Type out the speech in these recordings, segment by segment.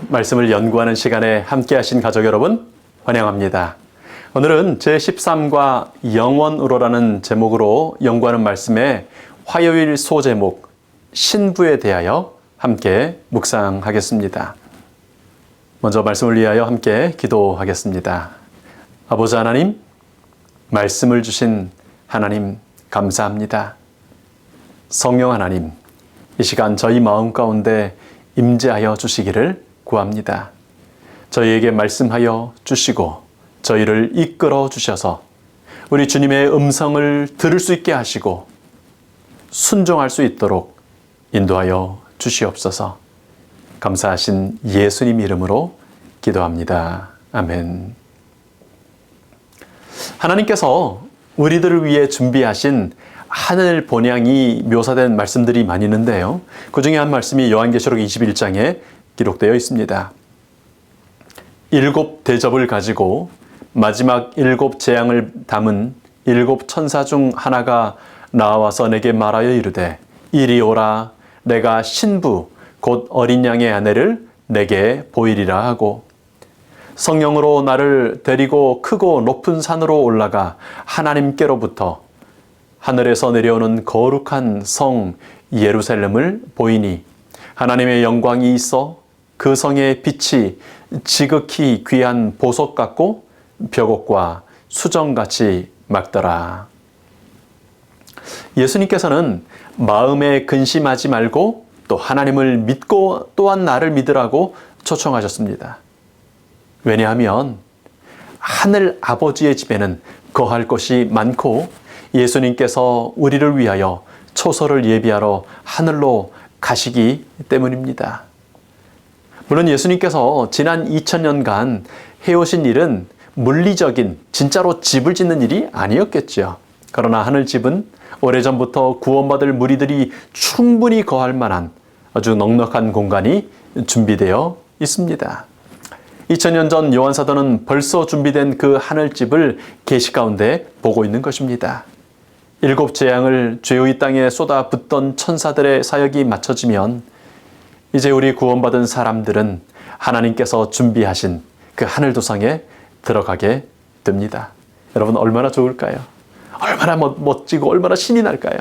말씀을 연구하는 시간에 함께 하신 가족 여러분 환영합니다. 오늘은 제13과 영원으로라는 제목으로 연구하는 말씀의 화요일 소제목 신부에 대하여 함께 묵상하겠습니다. 먼저 말씀을 위하여 함께 기도하겠습니다. 아버지 하나님, 말씀을 주신 하나님 감사합니다. 성령 하나님, 이 시간 저희 마음 가운데 임재하여 주시기를 구합니다. 저희에게 말씀하여 주시고 저희를 이끌어 주셔서 우리 주님의 음성을 들을 수 있게 하시고 순종할 수 있도록 인도하여 주시옵소서. 감사하신 예수님 이름으로 기도합니다. 아멘. 하나님께서 우리들을 위해 준비하신 하늘 본향이 묘사된 말씀들이 많이 있는데요. 그 중에 한 말씀이 요한계시록 21장에 기록되어 있습니다. 7 대접을 가지고 마지막 7 재앙을 담은 7 천사 중 하나가 나와서 내게 말하여 이르되 이리 오라, 내가 신부 곧 어린 양의 아내를 내게 보이리라 하고, 성령으로 나를 데리고 크고 높은 산으로 올라가 하나님께로부터 하늘에서 내려오는 거룩한 성 예루살렘을 보이니 하나님의 영광이 있어 그 성의 빛이 지극히 귀한 보석 같고 벽옥과 수정같이 맑더라. 예수님께서는 마음에 근심하지 말고 또 하나님을 믿고 또한 나를 믿으라고 초청하셨습니다. 왜냐하면 하늘 아버지의 집에는 거할 것이 많고 예수님께서 우리를 위하여 초소를 예비하러 하늘로 가시기 때문입니다. 물론 예수님께서 지난 2000년간 해오신 일은 물리적인 진짜로 집을 짓는 일이 아니었겠죠. 그러나 하늘집은 오래전부터 구원받을 무리들이 충분히 거할 만한 아주 넉넉한 공간이 준비되어 있습니다. 2000년 전 요한사도는 벌써 준비된 그 하늘집을 계시 가운데 보고 있는 것입니다. 7 재앙을 죄의 땅에 쏟아붓던 천사들의 사역이 마쳐지면 이제 우리 구원받은 사람들은 하나님께서 준비하신 그 하늘 도성에 들어가게 됩니다. 여러분, 얼마나 좋을까요? 얼마나 멋지고 얼마나 신이 날까요?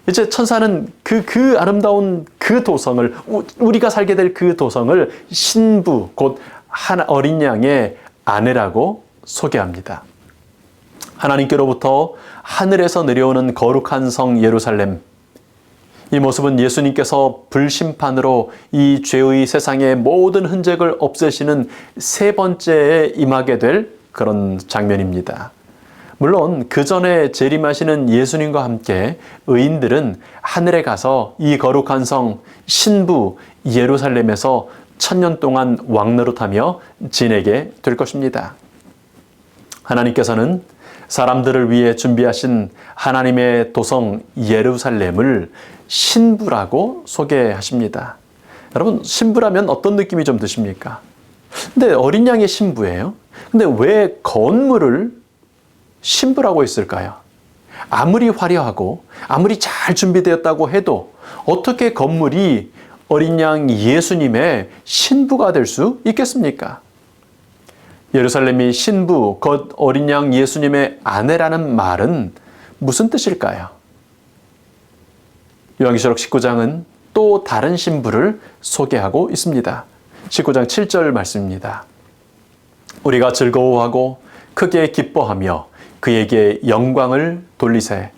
이제 천사는 그 아름다운 그 도성을, 우리가 살게 될 그 도성을 신부 곧 어린 양의 아내라고 소개합니다. 하나님께로부터 하늘에서 내려오는 거룩한 성 예루살렘, 이 모습은 예수님께서 불심판으로 이 죄의 세상의 모든 흔적을 없애시는 세 번째에 임하게 될 그런 장면입니다. 물론 그 전에 재림하시는 예수님과 함께 의인들은 하늘에 가서 이 거룩한 성 신부 예루살렘에서 1000년 동안 왕노릇하며 지내게 될 것입니다. 하나님께서는 사람들을 위해 준비하신 하나님의 도성 예루살렘을 신부라고 소개하십니다. 여러분, 신부라면 어떤 느낌이 좀 드십니까? 근데 어린 양의 신부예요. 근데 왜 건물을 신부라고 했을까요? 아무리 화려하고 아무리 잘 준비되었다고 해도 어떻게 건물이 어린 양 예수님의 신부가 될 수 있겠습니까? 예루살렘이 신부, 곧 어린 양 예수님의 아내라는 말은 무슨 뜻일까요? 요한계시록 19장은 또 다른 신부를 소개하고 있습니다. 19장 7절 말씀입니다. 우리가 즐거워하고 크게 기뻐하며 그에게 영광을 돌리세.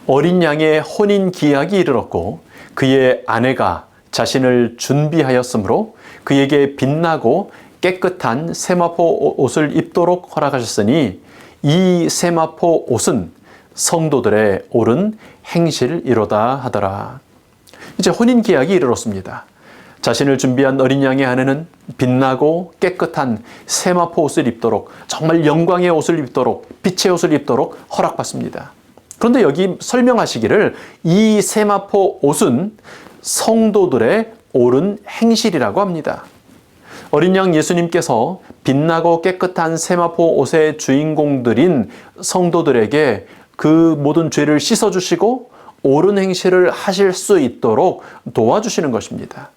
어린 양의 혼인 기약이 이르렀고 그의 아내가 자신을 준비하였으므로 그에게 빛나고 깨끗한 세마포 옷을 입도록 허락하셨으니 이 세마포 옷은 성도들의 옳은 행실이로다 하더라. 이제 혼인 계약이 이르렀습니다. 자신을 준비한 어린 양의 아내는 빛나고 깨끗한 세마포 옷을 입도록, 정말 영광의 옷을 입도록, 빛의 옷을 입도록 허락받습니다. 그런데 여기 설명하시기를 이 세마포 옷은 성도들의 옳은 행실이라고 합니다. 어린 양 예수님께서 빛나고 깨끗한 세마포 옷의 주인공들인 성도들에게 그 모든 죄를 씻어주시고 옳은 행실을 하실 수 있도록 도와주시는 것입니다.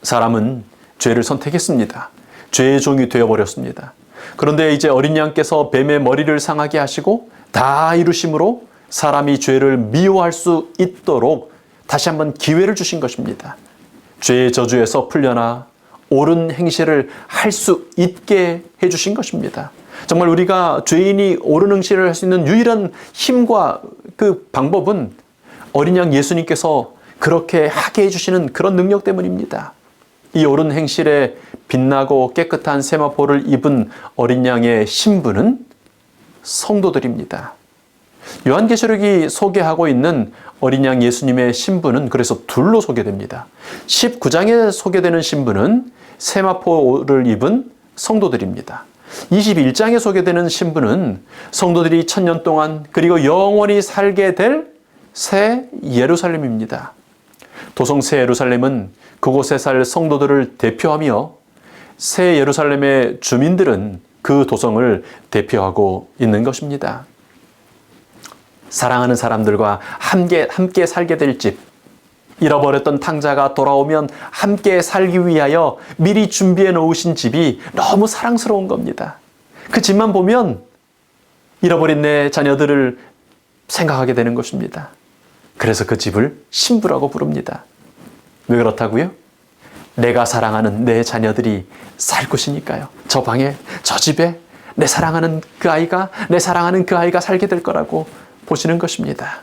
사람은 죄를 선택했습니다. 죄의 종이 되어버렸습니다. 그런데 이제 어린 양께서 뱀의 머리를 상하게 하시고 다 이루심으로 사람이 죄를 미워할 수 있도록 다시 한번 기회를 주신 것입니다. 죄의 저주에서 풀려나 옳은 행실을 할 수 있게 해주신 것입니다. 정말 우리가 죄인이 옳은 행실을 할 수 있는 유일한 힘과 그 방법은 어린 양 예수님께서 그렇게 하게 해주시는 그런 능력 때문입니다. 이 옳은 행실에 빛나고 깨끗한 세마포를 입은 어린 양의 신분은 성도들입니다. 요한계시록이 소개하고 있는 어린 양 예수님의 신분은 그래서 둘로 소개됩니다. 19장에 소개되는 신분은 세마포를 입은 성도들입니다. 21장에 소개되는 신분은 성도들이 1000년 동안 그리고 영원히 살게 될 새 예루살렘입니다. 도성 새 예루살렘은 그곳에 살 성도들을 대표하며 새 예루살렘의 주민들은 그 도성을 대표하고 있는 것입니다. 사랑하는 사람들과 함께 살게 될 집, 잃어버렸던 탕자가 돌아오면 함께 살기 위하여 미리 준비해 놓으신 집이 너무 사랑스러운 겁니다. 그 집만 보면 잃어버린 내 자녀들을 생각하게 되는 것입니다. 그래서 그 집을 신부라고 부릅니다. 왜 그렇다고요? 내가 사랑하는 내 자녀들이 살 곳이니까요. 저 방에, 저 집에 내 사랑하는 그 아이가 살게 될 거라고 보시는 것입니다.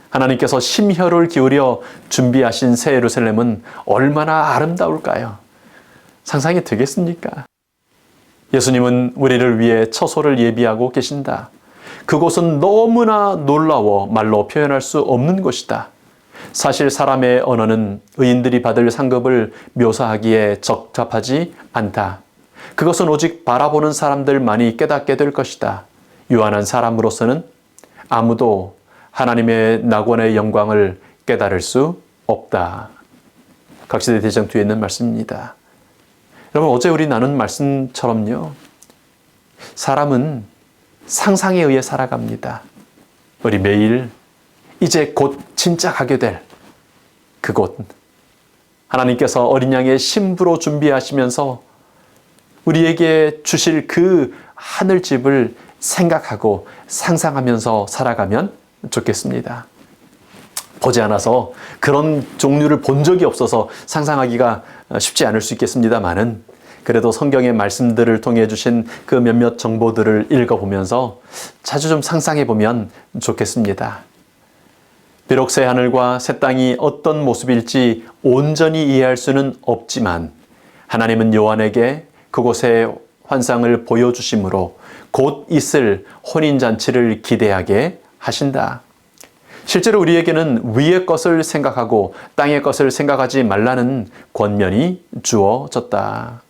하나님께서 심혈을 기울여 준비하신 새 예루살렘은 얼마나 아름다울까요? 상상이 되겠습니까? 예수님은 우리를 위해 처소를 예비하고 계신다. 그곳은 너무나 놀라워 말로 표현할 수 없는 곳이다. 사실 사람의 언어는 의인들이 받을 상급을 묘사하기에 적합하지 않다. 그것은 오직 바라보는 사람들만이 깨닫게 될 것이다. 유한한 사람으로서는 아무도 하나님의 낙원의 영광을 깨달을 수 없다. 각시대 대장 뒤에 있는 말씀입니다. 여러분, 어제 우리 나눈 말씀처럼요. 사람은 상상에 의해 살아갑니다. 우리 매일 이제 곧 진짜 가게 될 그곳, 하나님께서 어린 양의 신부로 준비하시면서 우리에게 주실 그 하늘집을 생각하고 상상하면서 살아가면 좋겠습니다. 보지 않아서 그런 종류를 본 적이 없어서 상상하기가 쉽지 않을 수 있겠습니다만은, 그래도 성경의 말씀들을 통해 주신 그 몇몇 정보들을 읽어보면서 자주 좀 상상해 보면 좋겠습니다. 비록 새 하늘과 새 땅이 어떤 모습일지 온전히 이해할 수는 없지만 하나님은 요한에게 그곳의 환상을 보여주심으로 곧 있을 혼인잔치를 기대하게 하신다. 실제로 우리에게는 위의 것을 생각하고 땅의 것을 생각하지 말라는 권면이 주어졌다.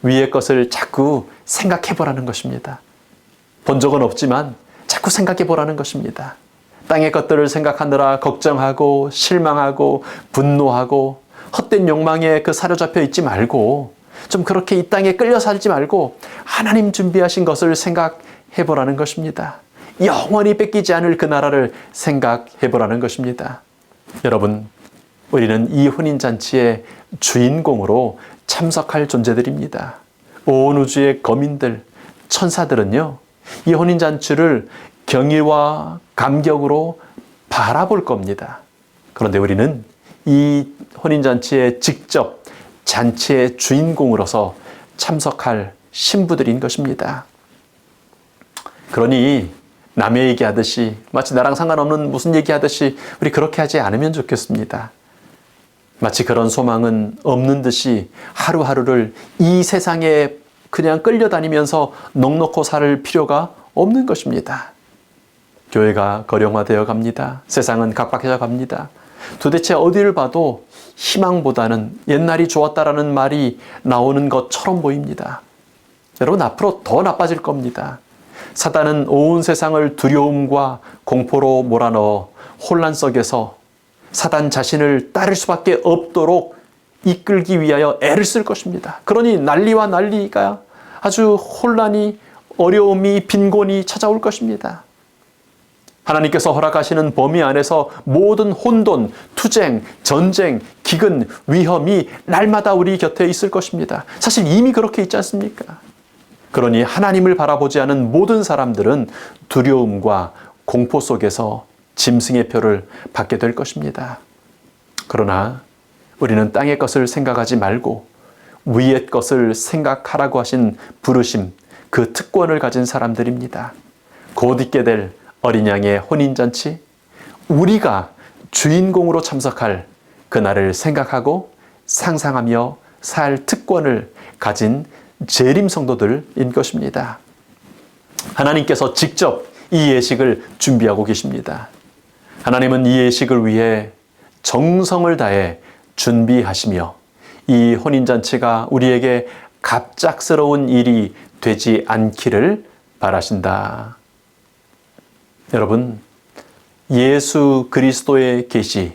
위의 것을 자꾸 생각해 보라는 것입니다. 본 적은 없지만 자꾸 생각해 보라는 것입니다. 땅의 것들을 생각하느라 걱정하고 실망하고 분노하고 헛된 욕망에 사로잡혀 있지 말고, 좀 그렇게 이 땅에 끌려 살지 말고 하나님 준비하신 것을 생각해 보라는 것입니다. 영원히 뺏기지 않을 그 나라를 생각해 보라는 것입니다. 여러분, 우리는 이 혼인잔치의 주인공으로 참석할 존재들입니다. 온 우주의 거민들, 천사들은요, 이 혼인잔치를 경의와 감격으로 바라볼 겁니다. 그런데 우리는 이 혼인잔치에 직접 잔치의 주인공으로서 참석할 신부들인 것입니다. 그러니 남의 얘기하듯이, 마치 나랑 상관없는 무슨 얘기하듯이 우리 그렇게 하지 않으면 좋겠습니다. 마치 그런 소망은 없는 듯이 하루하루를 이 세상에 그냥 끌려다니면서 넋놓고 살 필요가 없는 것입니다. 교회가 거령화되어 갑니다. 세상은 각박해져 갑니다. 도대체 어디를 봐도 희망보다는 옛날이 좋았다라는 말이 나오는 것처럼 보입니다. 여러분, 앞으로 더 나빠질 겁니다. 사단은 온 세상을 두려움과 공포로 몰아넣어 혼란 속에서 사단 자신을 따를 수밖에 없도록 이끌기 위하여 애를 쓸 것입니다. 그러니 난리와 난리가, 아주 혼란이, 어려움이, 빈곤이 찾아올 것입니다. 하나님께서 허락하시는 범위 안에서 모든 혼돈, 투쟁, 전쟁, 기근, 위험이 날마다 우리 곁에 있을 것입니다. 사실 이미 그렇게 있지 않습니까? 그러니 하나님을 바라보지 않은 모든 사람들은 두려움과 공포 속에서 짐승의 표를 받게 될 것입니다. 그러나 우리는 땅의 것을 생각하지 말고 위의 것을 생각하라고 하신 부르심, 그 특권을 가진 사람들입니다. 곧 있게 될 어린 양의 혼인잔치, 우리가 주인공으로 참석할 그날을 생각하고 상상하며 살 특권을 가진 재림 성도들인 것입니다. 하나님께서 직접 이 예식을 준비하고 계십니다. 하나님은 이 예식을 위해 정성을 다해 준비하시며 이 혼인잔치가 우리에게 갑작스러운 일이 되지 않기를 바라신다. 여러분, 예수 그리스도의 계시,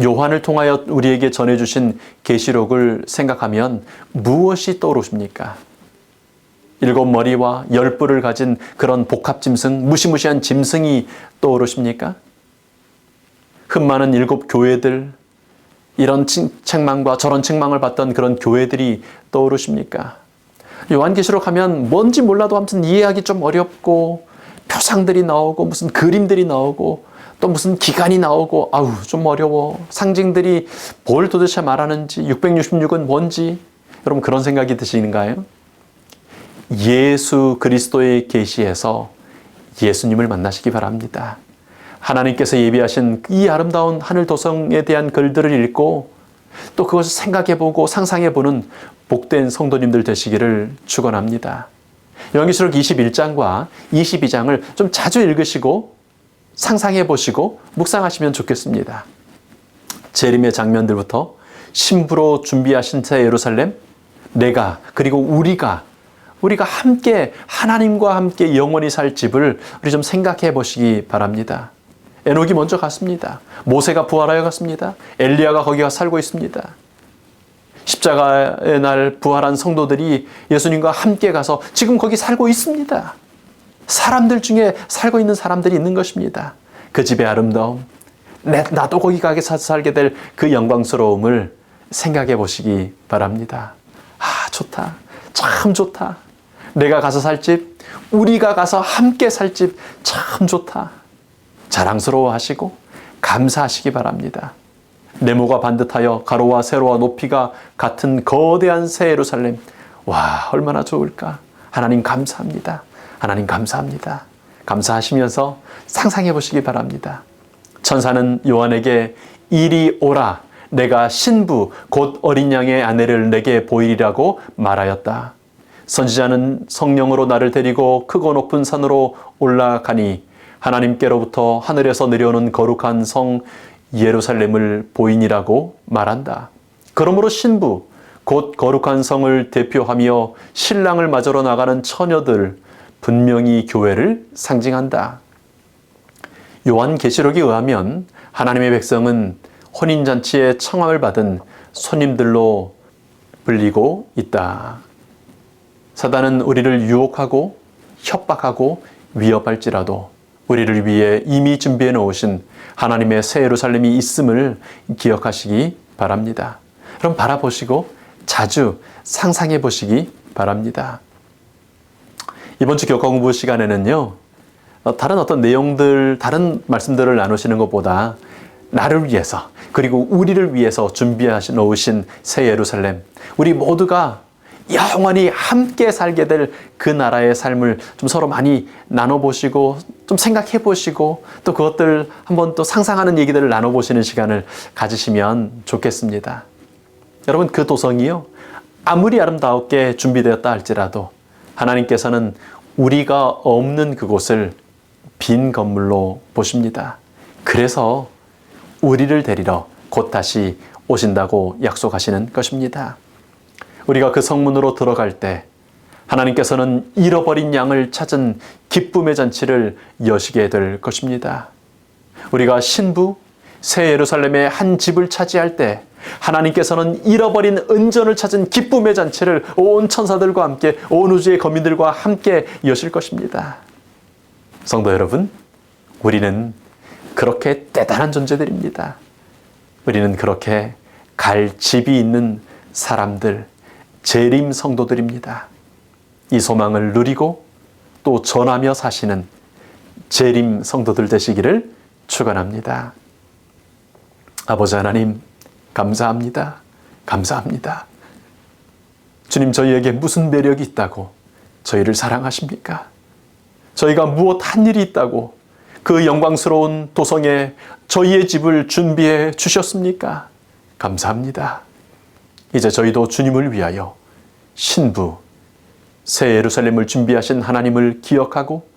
요한을 통하여 우리에게 전해주신 계시록을 생각하면 무엇이 떠오르십니까? 7머리와 10뿔을 가진 그런 복합짐승, 무시무시한 짐승이 떠오르십니까? 흠 많은 7 교회들, 이런 책망과 저런 책망을 받던 그런 교회들이 떠오르십니까? 요한계시록 하면 뭔지 몰라도 아무튼 이해하기 좀 어렵고 표상들이 나오고 무슨 그림들이 나오고 또 무슨 기간이 나오고 아우 좀 어려워. 상징들이 뭘 도대체 말하는지 666은 뭔지 여러분 그런 생각이 드시는가요? 예수 그리스도의 계시에서 예수님을 만나시기 바랍니다. 하나님께서 예비하신 이 아름다운 하늘 도성에 대한 글들을 읽고 또 그것을 생각해보고 상상해보는 복된 성도님들 되시기를 축원합니다. 요한계시록 21장과 22장을 좀 자주 읽으시고 상상해보시고 묵상하시면 좋겠습니다. 재림의 장면들부터 신부로 준비하신 새 예루살렘, 내가 그리고 우리가 함께 하나님과 함께 영원히 살 집을 우리 좀 생각해 보시기 바랍니다. 에녹이 먼저 갔습니다. 모세가 부활하여 갔습니다. 엘리야가 거기 가 살고 있습니다. 십자가의 날 부활한 성도들이 예수님과 함께 가서 지금 거기 살고 있습니다. 사람들 중에 살고 있는 사람들이 있는 것입니다. 그 집의 아름다움, 나도 거기 가게 살게 될 그 영광스러움을 생각해 보시기 바랍니다. 아, 좋다. 참 좋다. 내가 가서 살 집, 우리가 가서 함께 살 집 참 좋다. 자랑스러워 하시고 감사하시기 바랍니다. 네모가 반듯하여 가로와 세로와 높이가 같은 거대한 새 예루살렘. 와, 얼마나 좋을까. 하나님 감사합니다. 하나님 감사합니다. 감사하시면서 상상해 보시기 바랍니다. 천사는 요한에게 이리 오라. 내가 신부 곧 어린 양의 아내를 내게 보이리라고 말하였다. 선지자는 성령으로 나를 데리고 크고 높은 산으로 올라가니 하나님께로부터 하늘에서 내려오는 거룩한 성 예루살렘을 보이니라고 말한다. 그러므로 신부 곧 거룩한 성을 대표하며 신랑을 맞으러 나가는 처녀들, 분명히 교회를 상징한다. 요한계시록에 의하면 하나님의 백성은 혼인잔치에 청함을 받은 손님들로 불리고 있다. 사단은 우리를 유혹하고 협박하고 위협할지라도 우리를 위해 이미 준비해 놓으신 하나님의 새 예루살렘이 있음을 기억하시기 바랍니다. 그럼 바라보시고 자주 상상해 보시기 바랍니다. 이번 주 교과 공부 시간에는요, 다른 어떤 내용들, 다른 말씀들을 나누시는 것보다 나를 위해서 그리고 우리를 위해서 준비하시 놓으신 새 예루살렘, 우리 모두가 영원히 함께 살게 될 그 나라의 삶을 좀 서로 많이 나눠보시고 좀 생각해보시고 또 그것들 한번 또 상상하는 얘기들을 나눠보시는 시간을 가지시면 좋겠습니다. 여러분, 그 도성이요, 아무리 아름답게 준비되었다 할지라도 하나님께서는 우리가 없는 그곳을 빈 건물로 보십니다. 그래서 우리를 데리러 곧 다시 오신다고 약속하시는 것입니다. 우리가 그 성문으로 들어갈 때 하나님께서는 잃어버린 양을 찾은 기쁨의 잔치를 여시게 될 것입니다. 우리가 신부, 새 예루살렘의 한 집을 차지할 때 하나님께서는 잃어버린 은전을 찾은 기쁨의 잔치를 온 천사들과 함께 온 우주의 거민들과 함께 여실 것입니다. 성도 여러분, 우리는 그렇게 대단한 존재들입니다. 우리는 그렇게 갈 집이 있는 사람들, 재림 성도들입니다. 이 소망을 누리고 또 전하며 사시는 재림 성도들 되시기를 축원합니다. 아버지 하나님, 감사합니다. 감사합니다. 주님, 저희에게 무슨 매력이 있다고 저희를 사랑하십니까? 저희가 무엇 한 일이 있다고 그 영광스러운 도성에 저희의 집을 준비해 주셨습니까? 감사합니다. 이제 저희도 주님을 위하여 신부, 새 예루살렘을 준비하신 하나님을 기억하고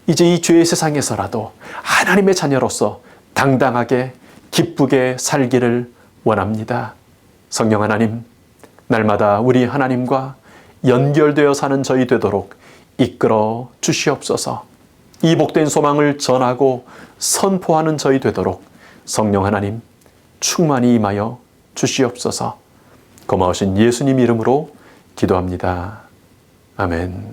이제 이 죄의 세상에서라도 하나님의 자녀로서 당당하게 기쁘게 살기를 원합니다. 성령 하나님, 날마다 우리 하나님과 연결되어 사는 저희 되도록 이끌어 주시옵소서. 이 복된 소망을 전하고 선포하는 저희 되도록 성령 하나님 충만히 임하여 주시옵소서. 고마우신 예수님 이름으로 기도합니다. 아멘.